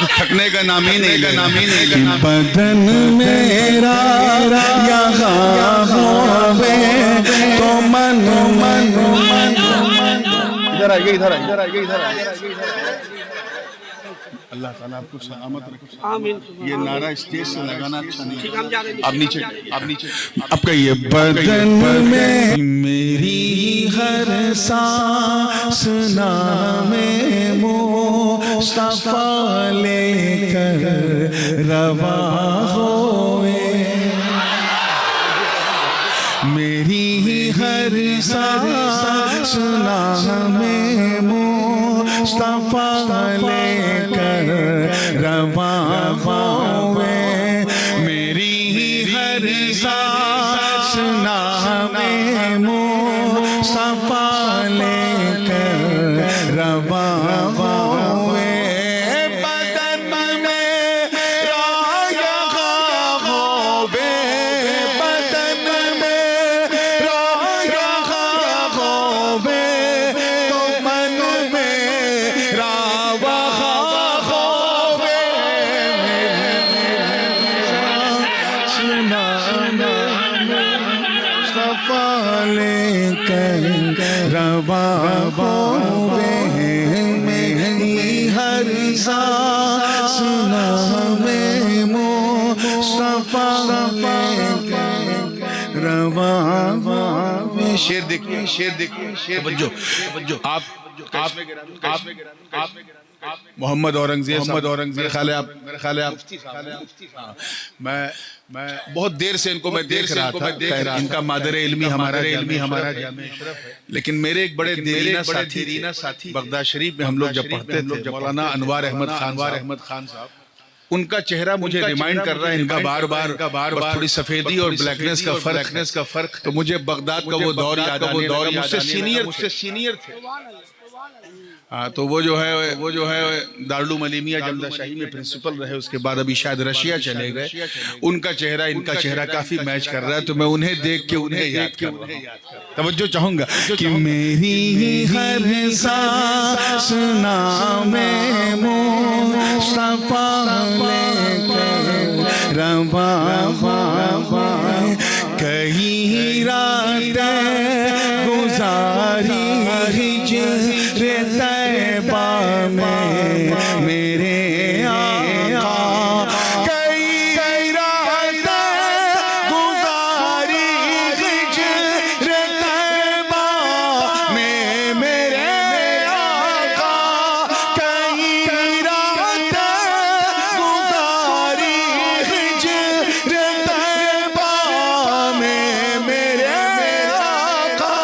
تھکنے کا نام ہی نہیں لینا بدن میرا یہاں ہوے تو من ادھر آئیے ادھر آئیے اللہ تعالیٰ آپ کو سلامت رکھے یہ نعرہ اسٹیج سے لگانا اچھا نہیں آپ نیچے آپ کہیے بدن میں میری ہر سانس نام مصطفیٰ لے کر رواں ہوئے میری ہر سانس نام مصطفیٰ لے کر رواں ہوئے میری ہر سانس نام مصطفیٰ لے کر رواں ہوئے بدن میں رایا ہوئے بدن میں رایا ہوئے تو من میں راوا ہوئے مصطفیٰ لے کر رواں ہوئے میری ہر سانس نام مصطفیٰ لے کر رواں ہوئے شیر دیکھیے توجہ آپ محمد اورنگزیب میرے خیال ہے آپ میں بہت دیر سے ان کو میں دیکھ رہا تھا ان کا مادر علمی ہمارا لیکن میرے ایک بڑے دیرینہ ساتھی بغداد شریف میں ہم لوگ جب پڑھتے تھے مولانا انوار احمد خان صاحب ان کا چہرہ مجھے ریمائنڈ کر رہا ہے ان کا بار بار تھوڑی سفیدی اور بلیکنس کا فرق تو مجھے بغداد کا وہ دور یاد آنے لگا مجھ سے سینئر تھے تو وہ جو ہے دارالعلوم علیمیہ جمدہ شاہی میں پرنسپل رہے اس کے بعد ابھی شاید رشیا چلے گئے ان کا چہرہ کافی میچ کر رہا ہے تو میں انہیں دیکھ کے انہیں یاد کر رہا ہوں توجہ چاہوں گا کہ میری ہر سانس نام مصطفیٰ لے کر رواں ہوئے کئی راتیں گزاری ہجر طیبہ میں میرے آقا کئی راتیں گزاری ہجر طیبہ میں میرے آقا کئی راتیں گزاری ہجر طیبہ میں میرے آقا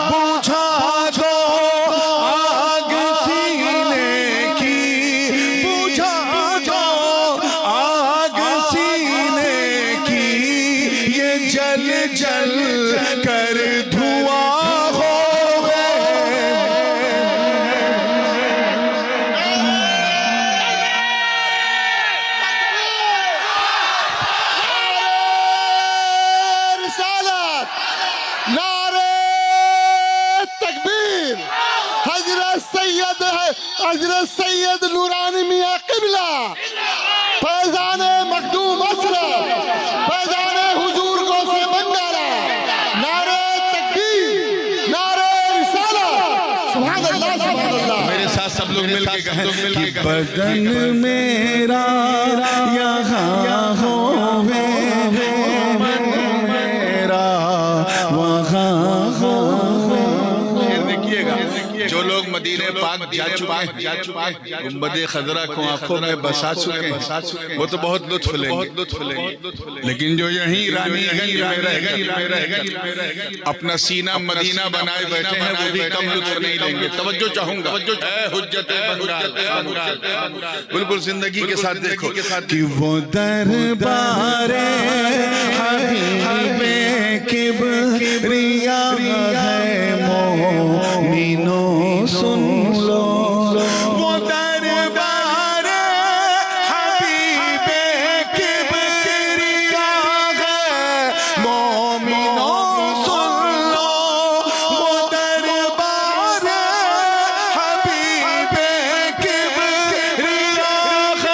بجھا دو آگ سینے کی بجھا دو آگ سینے کی یہ جل کر دھواں ہو گئے رسالت نعرہ تکبیر حضرت سید نورانی میاں قبلہ فیضان مخدوم اسرا فیضان حضور کو سے بنگارا نعرہ تکبیر نعرہ رسالت سبحان اللہ میرے ساتھ سب لوگ مل کے کہیں کہ بدن میرا یہاں ہوے میرا وہاں ہوے دیکھیے گا جو لوگ مدینہ پاک جا چکے ہیں گنبد خضرا کو آنکھوں میں بسا چکے ہیں وہ تو بہت لطف لیں گے لیکن جو یہیں رانی گنج میں رہ گئے اپنا سینہ مدینہ بنائے بیٹھے ہیں وہ بھی کم لطف نہیں لیں گے توجہ چاہوں گا اے حجت بنگال بالکل زندگی کے ساتھ دیکھو کہ وہ دربار حبیب کبریا ہے مومنوں سن لو وہ دربار حبیب کبریا ہے مومنوں سن لو وہ دربار حبیب کبریا ہے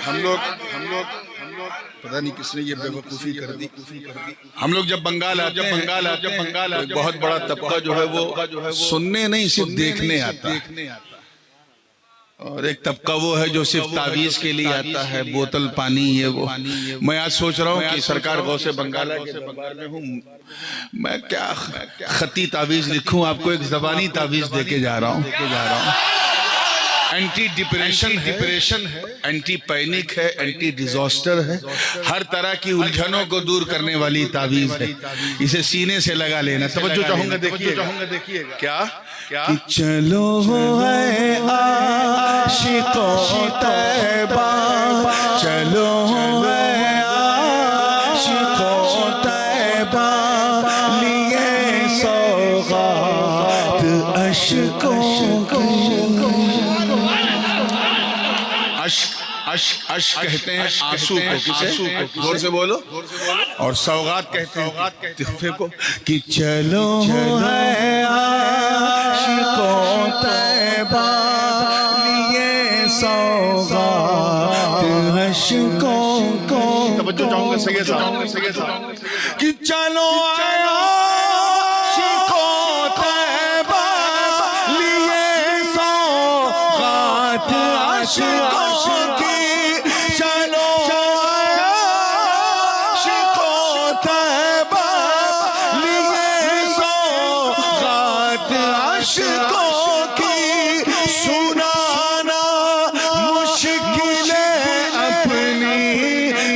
ہم لوگ پتہ نہیں کس نے یہ بے وقوفی کر دی. ہم لوگ جب بنگال آتے ہیں ایک بہت بڑا طبقہ جو ہے وہ سننے نہیں صرف دیکھنے آتا ہے، اور ایک طبقہ وہ ہے جو صرف تعویذ کے لیے آتا ہے، بوتل پانی یہ وہ. میں آج سوچ رہا ہوں کہ سرکار غوث بنگالہ کے دربار میں ہوں، میں کیا خطی تعویذ لکھوں آپ کو، ایک زبانی تعویذ دے کے جا رہا ہوں. اینٹی ڈپریشن ہے، اینٹی پینک ہے، اینٹی ڈیزاسٹر ہے، ہر طرح کی الجھنوں کو دور کرنے والی تعویذ ہے. اسے سینے سے لگا لینا. توجہ چاہوں گا، دیکھیے گا کیا کہ چلو ہے عاشقوں طیبہ، چلو ہے عاشقوں طیبہ، لیے سوغات اشکوں کی. اشک کہتے ہیں آنسو کو، کسے؟ زور سے بولو. اور سوغات کہتے ہیں تحفے کو. کہ چلو ہے عاشقوں طیبہ، لیے سوغات اشکوں کو. توجہ چاہوں گا سید صاحب. کہ چلو ہے عاشقوں طیبہ، لیے سوغات اشکوں کی. عاشقوں کی سنانا مشکل اپنی،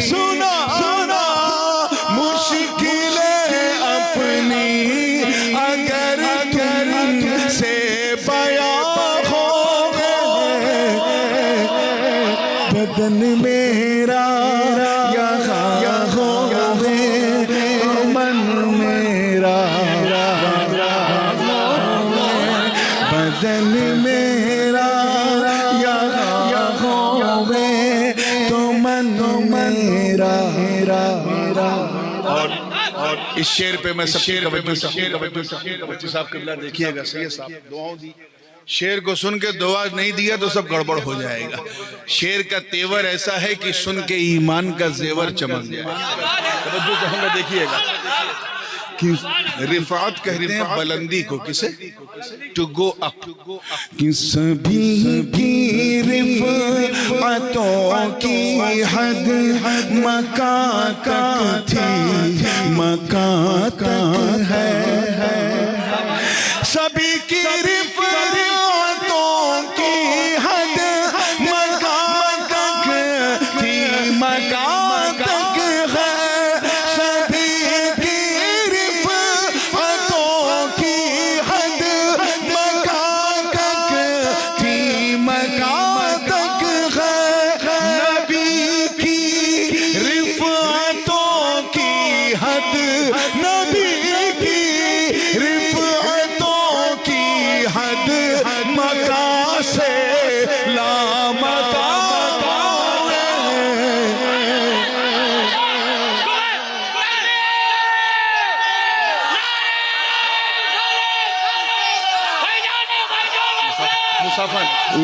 سنانا مشکل اپنی، اگر تم سے بیان ہو گئے. بدن میرا یہاں ہوئے، من میرا بدن میرا یہاں ہوئے، تو من میرا. اور اس شعر پہ میں سب توجہ صاحب قبلہ دیکھیے گا. سید صاحب دعاؤں دی. شعر کو سن کے دعا نہیں دیا تو سب گڑبڑ ہو جائے گا. شعر کا تیور ایسا ہے کہ سن کے ایمان کا زیور چمک جائے گا. توجہ چاہوں گا، دیکھیے گا. رفعت کہتے ہیں بلندی کو، کسے؟ ٹو گو اپ. کہ سبھی کی رفعتوں کی حد مکان تک تھی، مکان تک ہے. سبھی کی رفعتوں کی حد مکان تک تھی، مکان تک ہے.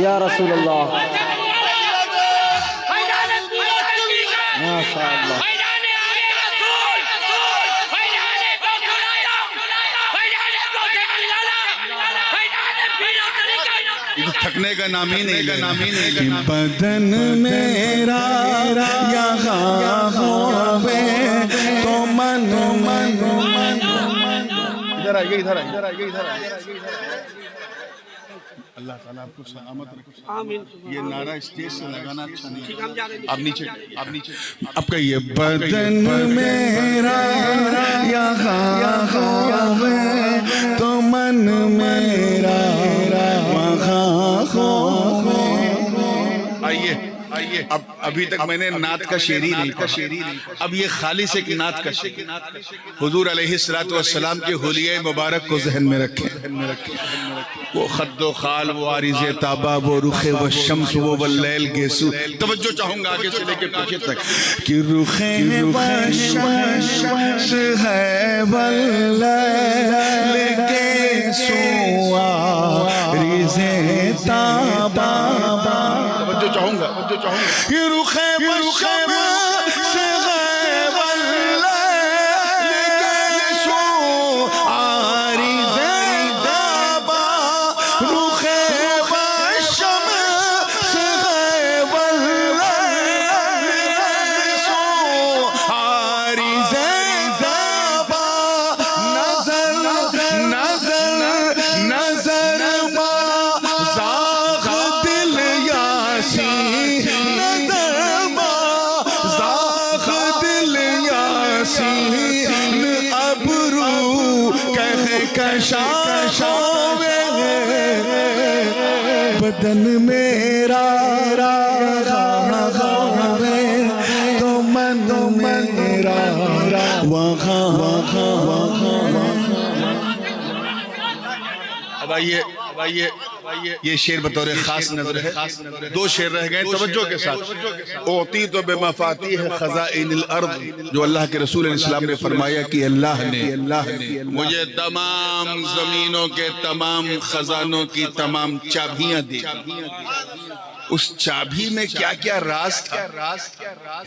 یا رسول اللہ، ماشاء اللہ. تھکنے کا نام ہی نہیں. کہ بدن میرا یہاں ہوئے، تو من. ادھر آئیے. اللہ تعالیٰ آپ کو سلامت رکھے. یہ نعرہ اسٹیج سے لگانا اچھا نہیں. آپ نیچے آپ کہیے بدن میرا یہاں ہوئے، تو من میرا وہاں ہوئے. آئیے. ابھی تک میں نے نعت کا شعر ہی نہیں پڑھا. اب یہ خالص ایک نعت کا شعر. حضور علیہ السلام کے حلیہ مبارک کو ذہن میں رکھیں. وہ خد و خال، وہ عارض تابہ، وہ رخ و شمس، وہ واللیل گیسو. توجہ چاہوں گا آگے سے لے کے پیچھے تک. کہ رخ و شمس ہے واللیل گیسو، عارض تابہ. چاہوں گا یہ رخ بشمس ہے واللیل کے سو عارض دابا رخ بشمس ہے واللیل کے سو عارض دابا نظر نظر نظر با زاغ دل یاسی نظر با زاغ دل یاسین ابرو کہکشاں بدن میرا ہے تو من میرا وہاں اب آئیے یہ شعر بطور خاص نظر ہے، دو شعر رہ گئے توجہ کے ساتھ۔ اعطیت بمفاتیح خزائن الارض، جو اللہ کے رسول علیہ السلام نے فرمایا کہ اللہ نے مجھے تمام زمینوں کے تمام خزانوں کی تمام چابیاں دی۔ اس چابی میں کیا کیا راز تھا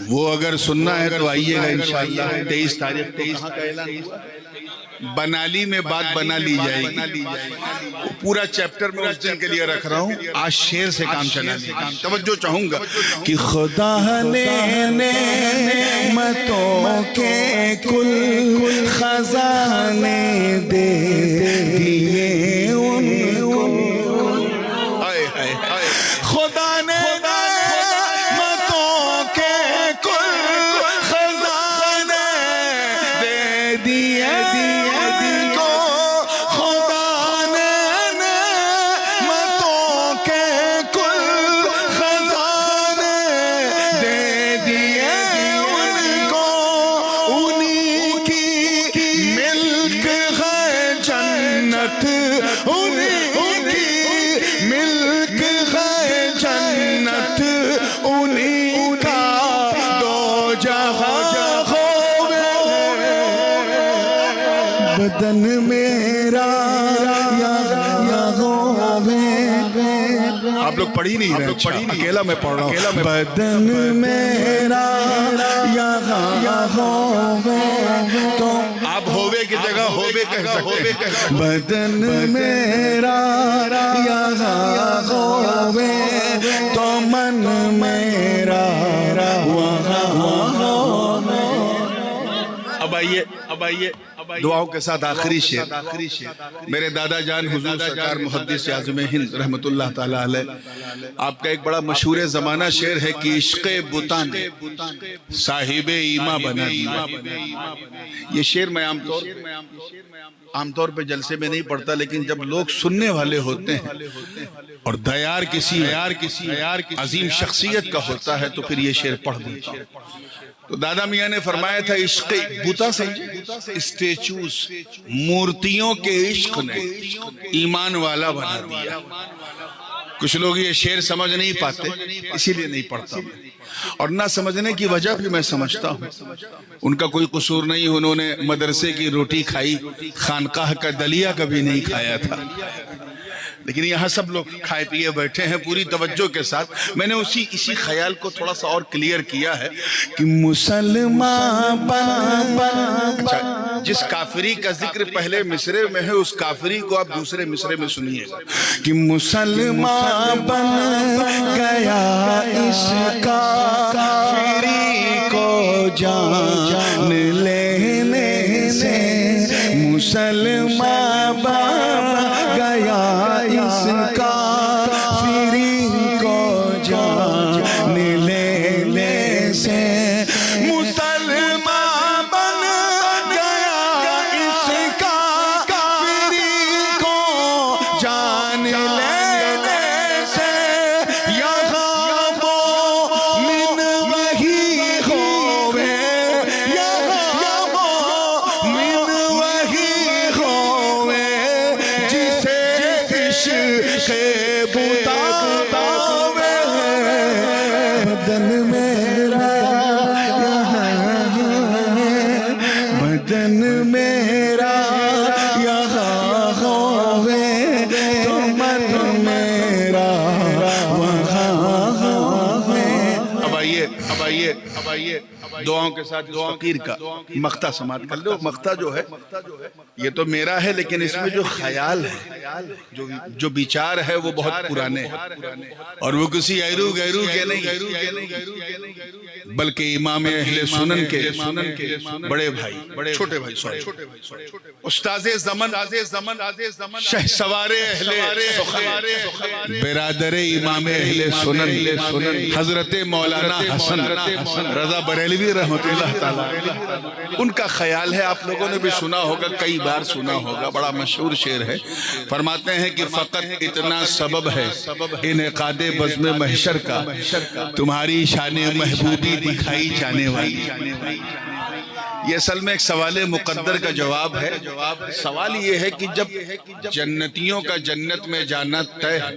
وہ اگر سننا ہے تو آئیے گا انشاءاللہ 23 تاریخ کو کہاں کا اعلان ہوا؟ بنالی میں بات بنا لی جائے گی، پورا چیپٹر میں اس دن کے لیے رکھ رہا ہوں، آج شعر سے کام چلا لیں۔ توجہ چاہوں گا کہ خدا نے نعمتوں کے کل خزانے دے دیے ان کو، خدا نے نعمتوں کے کل خزانے دے دیے بدن میرا آپ لوگ پڑھ ہی نہیں رہے، اکیلا میں پڑھ رہا ہوں۔ بدن میرا یہاں ہووے تو آپ ہووے کی جگہ ہووے کہہ سکتے ہیں۔ بدن میرا یہاں ہووے تو من میرا وہاں ہووے۔ اب آئیے دعاؤں کے ساتھ آخری شعر، میرے دادا جان حضور سرکار محدث اعظم ہند رحمت اللہ تعالی علیہ، آپ کا ایک بڑا مشہور زمانہ شعر ہے کہ عشق بتاں نے صاحب ایما بنا دیا۔ یہ شعر میں عام طور پہ جلسے میں نہیں پڑھتا، لیکن جب لوگ سننے والے ہوتے ہیں اور دیار کسی عظیم شخصیت کا ہوتا ہے تو پھر یہ شعر پڑھ دیتا ہوں۔ تو دادا میاں نے فرمایا تھا عشق بتا سمجھے، اسٹیچوز مورتیوں کے عشق نے ایمان والا بنا دیا۔ کچھ لوگ یہ شعر سمجھ نہیں پاتے، اسی لیے نہیں پڑھتا میں، اور نہ سمجھنے کی وجہ بھی میں سمجھتا ہوں، ان کا کوئی قصور نہیں، انہوں نے مدرسے کی روٹی کھائی، خانقاہ کا دلیا کبھی نہیں کھایا تھا۔ لیکن یہاں سب لوگ کھائے پیے بیٹھے ہیں پوری توجہ کے ساتھ۔ میں نے اسی خیال کو تھوڑا سا اور کلیئر کیا ہے کہ مسلمان جس کافری کا ذکر پہلے مصرے میں ہے اس کافری کو آپ دوسرے مصرے میں سنیے گا کہ مسلمان بن گیا اس کافری کو جان لینے سے، مسلمان بن گیا اس کافری کو جان لینے سے، مسلمان بن گیا اس کافری کو جان لینے سے، یہاں مومن وہی ہوئے، یہاں مومن وہی ہوئے جسے عشق بتا ہوئے، بدن میرا بدن میرا یہاں ہوئے تو من میرا وہاں دعاؤں کے ساتھ اس فقیر کا مقطع سماعت کر لو. مقطع جو ہے یہ تو میرا ہے، لیکن اس میں جو خیال ہے، جو بیچار ہے وہ بہت پرانے ہیں، اور وہ کسی غیرو کے نہیں، بلکہ امام اہل سنن کے بڑے بھائی، چھوٹے بھائی، استاذ زمن، شہ سوار اہل سخن، برادر امام اہل سنن حضرت مولانا حسن رضا بریلوی رحمت اللہ تعالی، ان کا خیال ہے. آپ لوگوں نے بھی سنا ہوگا، کئی بار سنا ہوگا، بڑا مشہور شعر ہے. فرماتے ہیں کہ فقط اتنا سبب ہے انعقاد بزم محشر کا، تمہاری شان محبوبی دکھائی جانے والی. یہ اصل میں ایک سوال مقدر کا جواب ہے. سوال یہ ہے کہ جب جنتیوں کا جنت میں جانا طے ہے،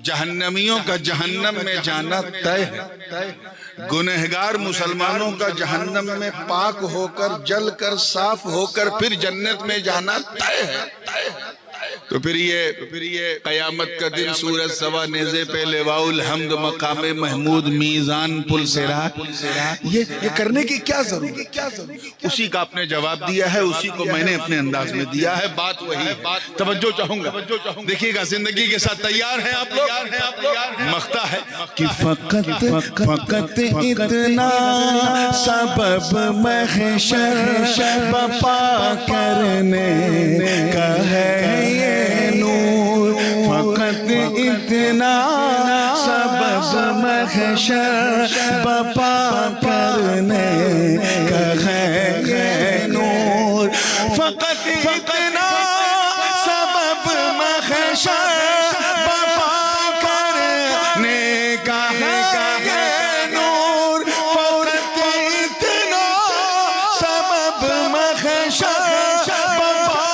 جہنمیوں کا جہنم میں جانا طے ہے، گنہگار مسلمانوں کا جہنم میں پاک ہو کر جل کر صاف ہو کر پھر جنت میں جانا طے ہے، تو پھر یہ قیامت کا دن سورج سوا نیزے پہ لواء الحمد مقام محمود میزان پل صراط، یہ کرنے کی کیا ضرورت؟ اسی کا آپ نے جواب دیا ہے، اسی کو میں نے اپنے انداز میں دیا ہے. بات وہی ہے. توجہ چاہوں گا، دیکھیے گا، زندگی کے ساتھ تیار ہیں آپ لوگ؟ مقطع ہے کہ فقط اتنا سبب محشر بپا کرنے کا ہے یہ نور، فقط اتنا سبب محشر بپا کرنے کا ہے یہ نور، فقط اتنا سبب محشر بپا کرنے کا ہے یہ نور، فقط اتنا سبب محشر بپا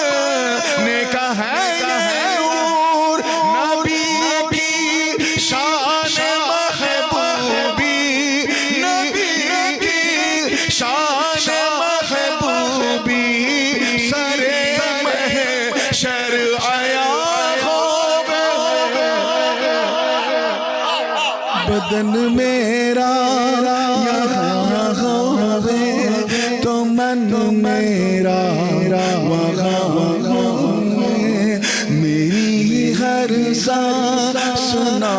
کرنے کا ہے یہ نور. نبی کی شان محبوبی، نبی کی شان محبوبی سر محشر آیا بدن میرا یہاں ہوئے تو من میرا وہاں ہوئے، میری ہر سانس سنا